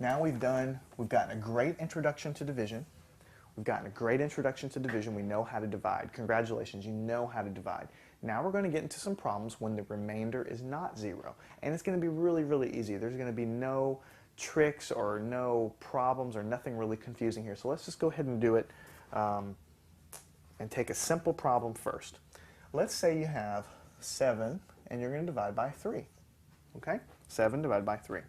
Now we've gotten a great introduction to division. We've gotten a great introduction to division. We know how to divide. Congratulations, you know how to divide. Now we're going to get into some problems when the remainder is not 0. And it's going to be really, really easy. There's going to be no tricks or no problems or nothing really confusing here. So let's just go ahead and do it and take a simple problem first. Let's say you have 7 and you're going to divide by 3. Okay? 7 divided by 3.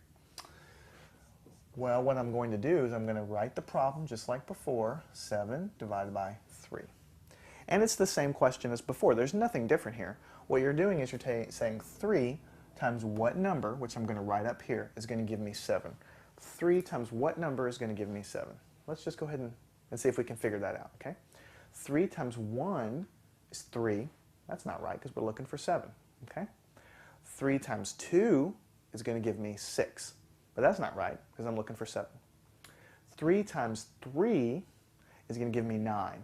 Well, what I'm going to do is I'm going to write the problem just like before, 7 divided by 3. And it's the same question as before. There's nothing different here. What you're doing is you're saying 3 times what number, which I'm going to write up here, is going to give me 7. 3 times what number is going to give me 7? Let's just go ahead and see if we can figure that out, okay? 3 times 1 is 3. That's not right because we're looking for 7, okay? 3 times 2 is going to give me 6. But that's not right because I'm looking for 7. 3 times 3 is going to give me 9.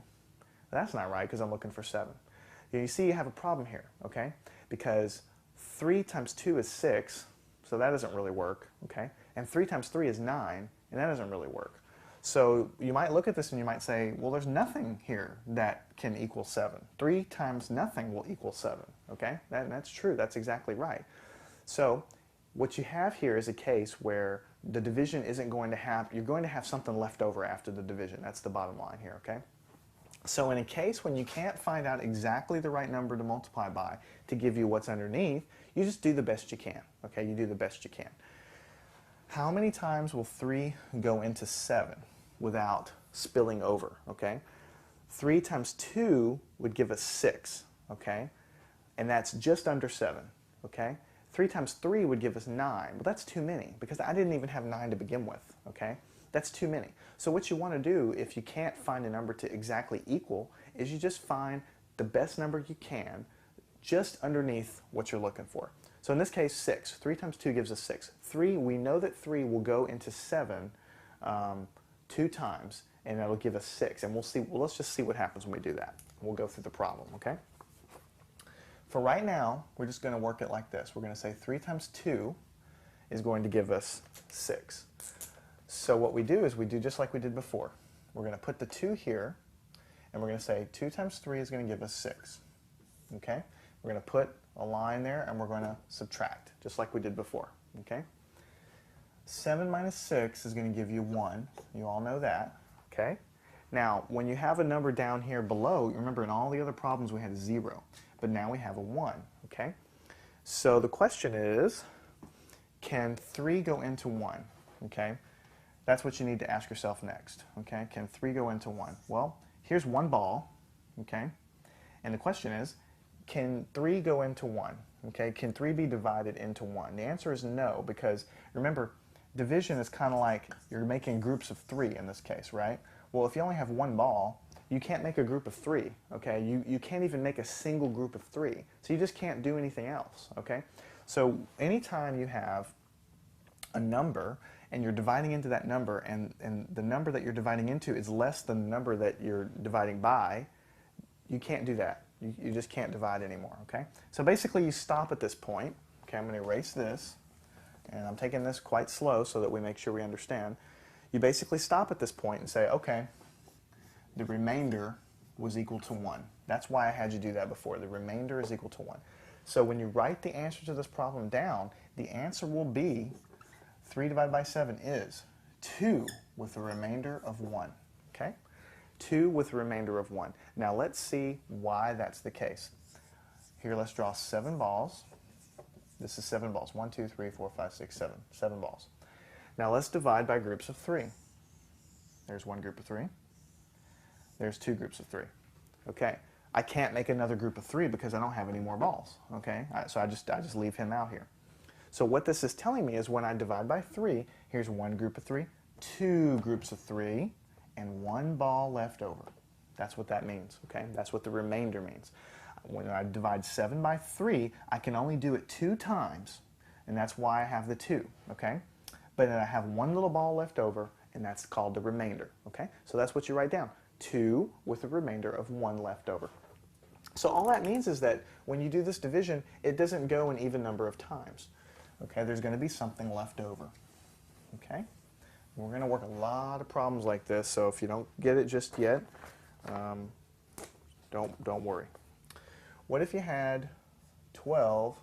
That's not right because I'm looking for 7. You see you have a problem here, okay? Because 3 times 2 is 6, so that doesn't really work, okay? And 3 times 3 is 9, and that doesn't really work. So you might look at this and you might say, well, there's nothing here that can equal 7. 3 times nothing will equal 7, okay? That's true. That's exactly right. So what you have here is a case where the division isn't going to have, you're going to have something left over after the division. That's the bottom line here, okay? So in a case when you can't find out exactly the right number to multiply by to give you what's underneath, you just do the best you can, okay? You do the best you can. How many times will 3 go into 7 without spilling over, okay? 3 times 2 would give us 6, okay? And that's just under 7, okay? 3 times 3 would give us 9. Well, that's too many because I didn't even have 9 to begin with, okay? That's too many. So what you want to do if you can't find a number to exactly equal is you just find the best number you can just underneath what you're looking for. So in this case, 6. 3 times 2 gives us 6. 3, we know that 3 will go into 7 2 times, and that'll give us 6. And we'll see. Well, let's just see what happens when we do that. We'll go through the problem, okay? For right now, we're just going to work it like this. We're going to say 3 times 2 is going to give us 6. So what we do is we do just like we did before. We're going to put the 2 here, and we're going to say 2 times 3 is going to give us 6. Okay? We're going to put a line there, and we're going to subtract, just like we did before. Okay? 7 minus 6 is going to give you 1. You all know that. Okay? Now, when you have a number down here below, remember in all the other problems we had 0. But now we have a 1, okay? So the question is, can 3 go into 1, okay? That's what you need to ask yourself next, okay? Can 3 go into 1? Well, here's one ball, okay? And the question is, can 3 go into 1, okay? Can 3 be divided into 1? The answer is no, because remember, division is kind of like you're making groups of 3 in this case, right? Well, if you only have one ball, you can't make a group of 3, okay? You can't even make a single group of 3. So you just can't do anything else, okay? So anytime you have a number and you're dividing into that number and the number that you're dividing into is less than the number that you're dividing by, you can't do that. You just can't divide anymore, okay? So basically you stop at this point. Okay, I'm going to erase this, and I'm taking this quite slow so that we make sure we understand. You basically stop at this point and say, okay, the remainder was equal to 1. That's why I had you do that before. The remainder is equal to 1. So when you write the answer to this problem down, the answer will be 3 divided by 7 is 2 with a remainder of 1. Okay? 2 with a remainder of 1. Now let's see why that's the case. Here, let's draw 7 balls. This is 7 balls. 1, 2, 3, 4, 5, 6, 7. 7 balls. Now let's divide by groups of 3. There's one group of 3. There's 2 groups of 3. Okay, I can't make another group of 3 because I don't have any more balls. Okay, so I just leave him out here. So what this is telling me is when I divide by 3, here's one group of 3, 2 groups of 3, and 1 ball left over. That's what that means. Okay, that's what the remainder means. When I divide 7 by 3, I can only do it 2 times, and that's why I have the 2. Okay, but then I have 1 little ball left over, and that's called the remainder. Okay, so that's what you write down. 2 with a remainder of 1 left over. So all that means is that when you do this division, it doesn't go an even number of times. Okay, there's going to be something left over. Okay, We're going to work a lot of problems like this, so if you don't get it just yet, don't worry. What if you had 12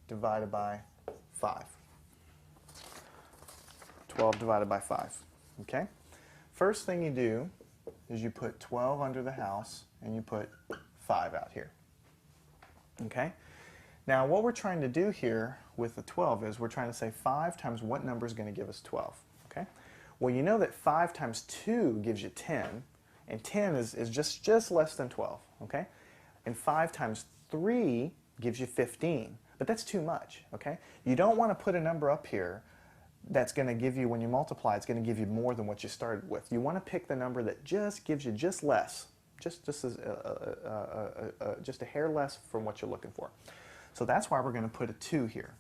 divided by 5? 12 divided by 5, okay? First thing you do is you put 12 under the house and you put 5 out here, okay? Now what we're trying to do here with the 12 is we're trying to say 5 times what number is going to give us 12, okay? Well, you know that 5 times 2 gives you 10, and 10 is just less than 12, okay? And 5 times 3 gives you 15, but that's too much, okay? You don't want to put a number up here that's going to give you, when you multiply, it's going to give you more than what you started with. You want to pick the number that just gives you just less, just a hair less from what you're looking for. So that's why we're going to put a 2 here.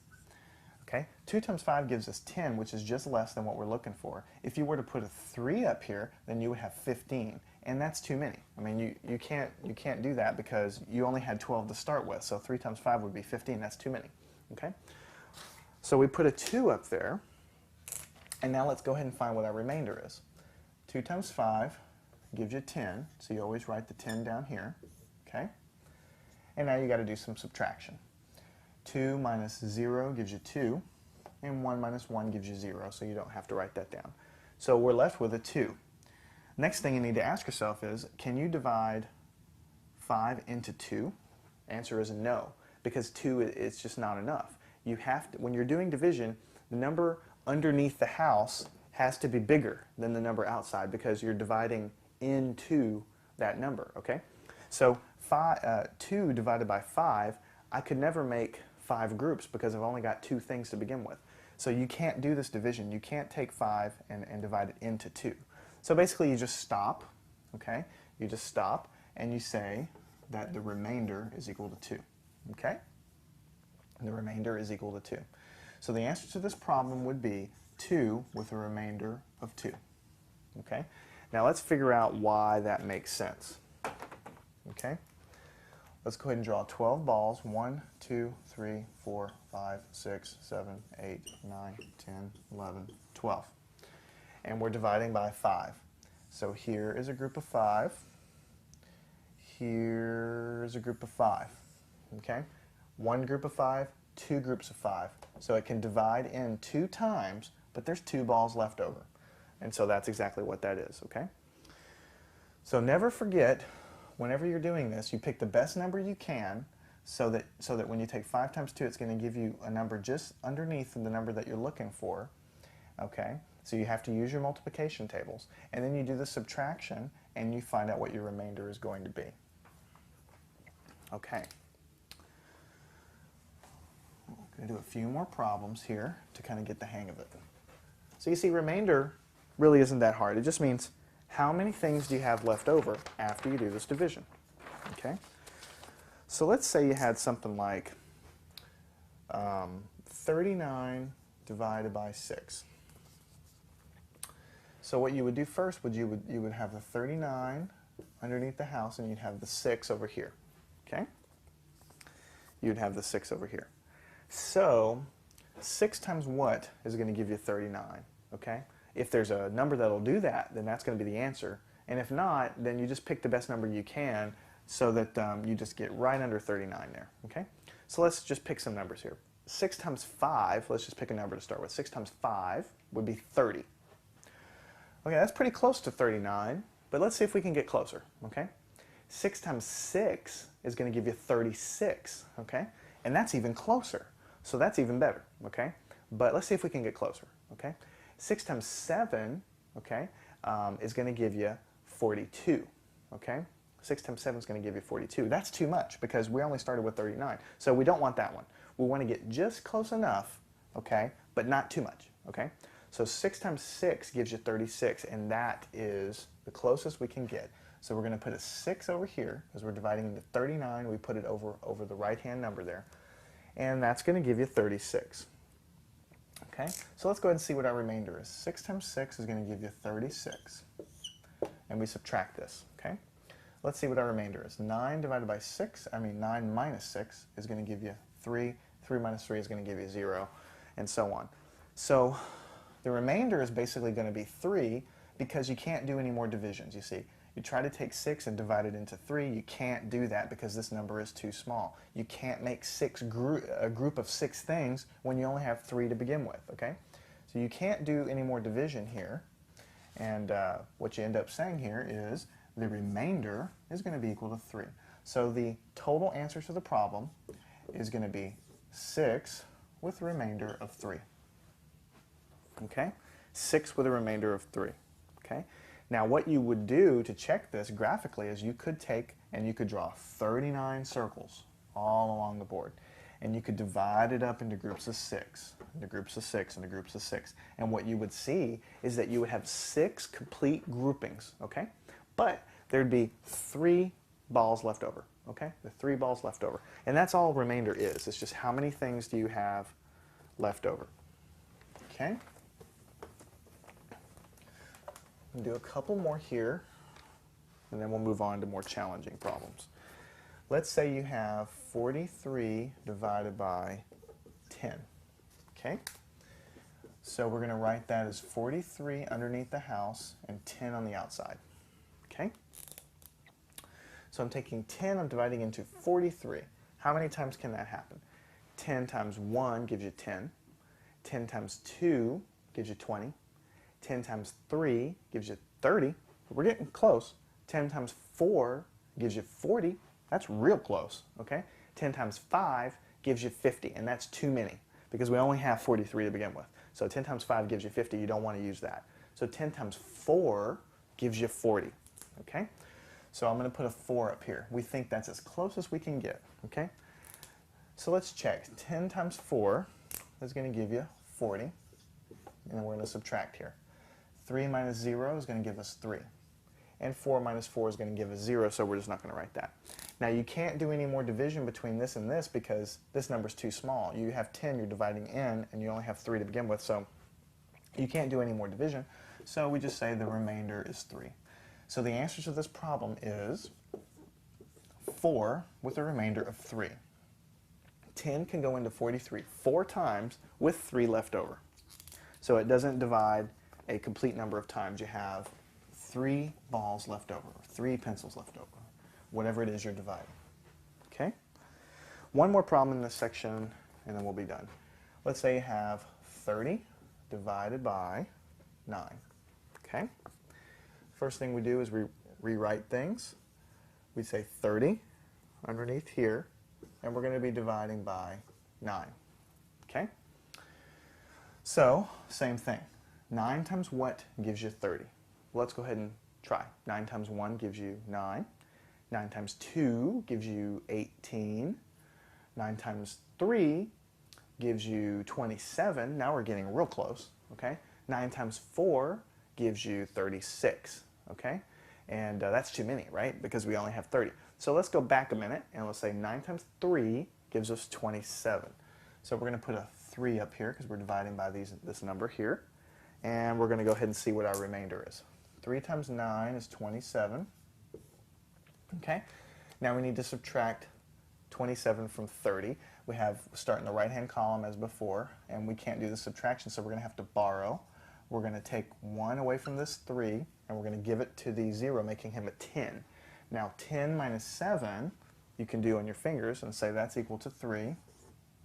Okay? 2 times 5 gives us 10, which is just less than what we're looking for. If you were to put a 3 up here, then you would have 15, and that's too many. I mean, you can't do that because you only had 12 to start with, so 3 times 5 would be 15. That's too many. Okay? So we put a 2 up there, and now let's go ahead and find what our remainder is. 2 times 5 gives you 10, so you always write the 10 down here. Okay? And now you got to do some subtraction. 2 minus 0 gives you 2, and 1 minus 1 gives you 0, so you don't have to write that down. So we're left with a 2. Next thing you need to ask yourself is, can you divide 5 into 2? Answer is no, because 2 is just not enough. You have to, when you're doing division, the number underneath the house has to be bigger than the number outside because you're dividing into that number, okay? So 2 divided by 5, I could never make 5 groups because I've only got 2 things to begin with. So you can't do this division. You can't take 5 and divide it into 2. So basically you just stop, okay? You just stop and you say that the remainder is equal to 2, okay? The remainder is equal to 2. So the answer to this problem would be 2 with a remainder of 2, okay? Now let's figure out why that makes sense, okay? Let's go ahead and draw 12 balls. 1, 2, 3, 4, 5, 6, 7, 8, 9, 10, 11, 12. And we're dividing by 5. So here is a group of 5. Here is a group of 5. Okay? One group of 5, 2 groups of 5. So it can divide in 2 times, but there's 2 balls left over. And so that's exactly what that is, okay? So never forget, whenever you're doing this, you pick the best number you can so that when you take 5 times 2, it's going to give you a number just underneath the number that you're looking for, okay? So you have to use your multiplication tables. And then you do the subtraction, and you find out what your remainder is going to be. Okay. I'm going to do a few more problems here to kind of get the hang of it. So you see, remainder really isn't that hard. It just means how many things do you have left over after you do this division. Okay? So let's say you had something like 39 divided by 6. So what you would do first would you would have the 39 underneath the house, and you'd have the 6 over here. Okay? You'd have the 6 over here. So 6 times what is going to give you 39? Okay? If there's a number that'll do that, then that's going to be the answer. And if not, then you just pick the best number you can so that you just get right under 39 there. Okay? So let's just pick some numbers here. 6 times 5, let's just pick a number to start with. 6 times 5 would be 30. Okay, that's pretty close to 39, but let's see if we can get closer. Okay? 6 times 6 is going to give you 36. Okay? And that's even closer. So that's even better. Okay? But let's see if we can get closer. Okay? 6 times 7, okay, is going to give you 42, okay? 6 times 7 is going to give you 42. That's too much because we only started with 39. So we don't want that one. We want to get just close enough, okay, but not too much, okay? So 6 times 6 gives you 36, and that is the closest we can get. So we're going to put a 6 over here because we're dividing into 39. We put it over the right-hand number there, and that's going to give you 36. Okay, so let's go ahead and see what our remainder is. 6 times 6 is going to give you 36. And we subtract this, okay? Let's see what our remainder is. 9 divided by 6, 9 minus 6 is going to give you 3. 3 minus 3 is going to give you 0, and so on. So The remainder is basically going to be 3 because you can't do any more divisions, you see. You try to take 6 and divide it into 3. You can't do that because this number is too small. You can't make a group of 6 things when you only have 3 to begin with, okay? So you can't do any more division here. And what you end up saying here is the remainder is going to be equal to 3. So the total answer to the problem is going to be 6 with a remainder of 3. Okay? 6 with a remainder of 3. Okay? Now what you would do to check this graphically is you could take and you could draw 39 circles all along the board. And you could divide it up into groups of 6, into groups of 6, into groups of 6. And what you would see is that you would have 6 complete groupings, okay? But there'd be 3 balls left over, okay? The 3 balls left over. And that's all remainder is. It's just how many things do you have left over, okay? We'll do a couple more here, and then we'll move on to more challenging problems. Let's say you have 43 divided by 10, okay? So we're going to write that as 43 underneath the house and 10 on the outside, okay? So I'm taking 10, I'm dividing into 43. How many times can that happen? 10 times 1 gives you 10. 10 times 2 gives you 20. 10 times 3 gives you 30. We're getting close. 10 times 4 gives you 40. That's real close, okay? 10 times 5 gives you 50, and that's too many because we only have 43 to begin with. So 10 times 5 gives you 50. You don't want to use that. So 10 times 4 gives you 40, okay? So I'm going to put a 4 up here. We think that's as close as we can get, okay? So let's check. 10 times 4 is going to give you 40, and then we're going to subtract here. 3 minus 0 is going to give us 3. And 4 minus 4 is going to give us 0, so we're just not going to write that. Now you can't do any more division between this and this because this number is too small. You have 10 you're dividing in, and you only have 3 to begin with, so you can't do any more division. So we just say the remainder is 3. So the answer to this problem is 4 with a remainder of 3. 10 can go into 43 4 times with 3 left over. So it doesn't divide a complete number of times. You have 3 balls left over, 3 pencils left over, whatever it is you're dividing. Okay? One more problem in this section, and then we'll be done. Let's say you have 30 divided by 9. Okay? First thing we do is we rewrite things. We say 30 underneath here, and we're going to be dividing by 9. Okay? So, same thing. 9 times what gives you 30? Well, let's go ahead and try. 9 times 1 gives you 9. 9 times 2 gives you 18. 9 times 3 gives you 27. Now we're getting real close, okay? 9 times 4 gives you 36, okay? And that's too many, right? Because we only have 30. So let's go back a minute, and let's say 9 times 3 gives us 27. So we're going to put a 3 up here because we're dividing by this number here. And we're going to go ahead and see what our remainder is. 3 times 9 is 27. Okay? Now we need to subtract 27 from 30. We have start in the right-hand column as before, and we can't do the subtraction, so we're going to have to borrow. We're going to take 1 away from this 3, and we're going to give it to the 0, making him a 10. Now 10 minus 7, you can do on your fingers and say that's equal to 3.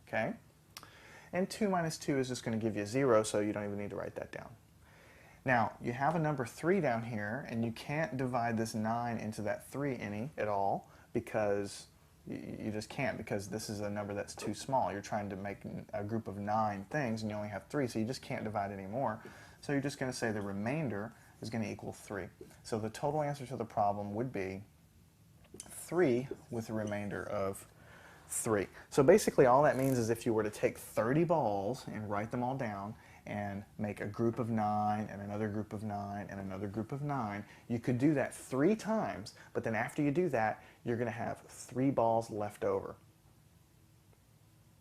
Okay? And 2 minus 2 is just going to give you 0, so you don't even need to write that down. Now, you have a number 3 down here, and you can't divide this 9 into that 3 any at all because you just can't, because this is a number that's too small. You're trying to make a group of 9 things, and you only have 3, so you just can't divide anymore. So you're just going to say the remainder is going to equal 3. So the total answer to the problem would be 3 with a remainder of 3. So basically all that means is if you were to take 30 balls and write them all down and make a group of 9 and another group of 9 and another group of 9, you could do that 3 times, but then after you do that, you're going to have 3 balls left over.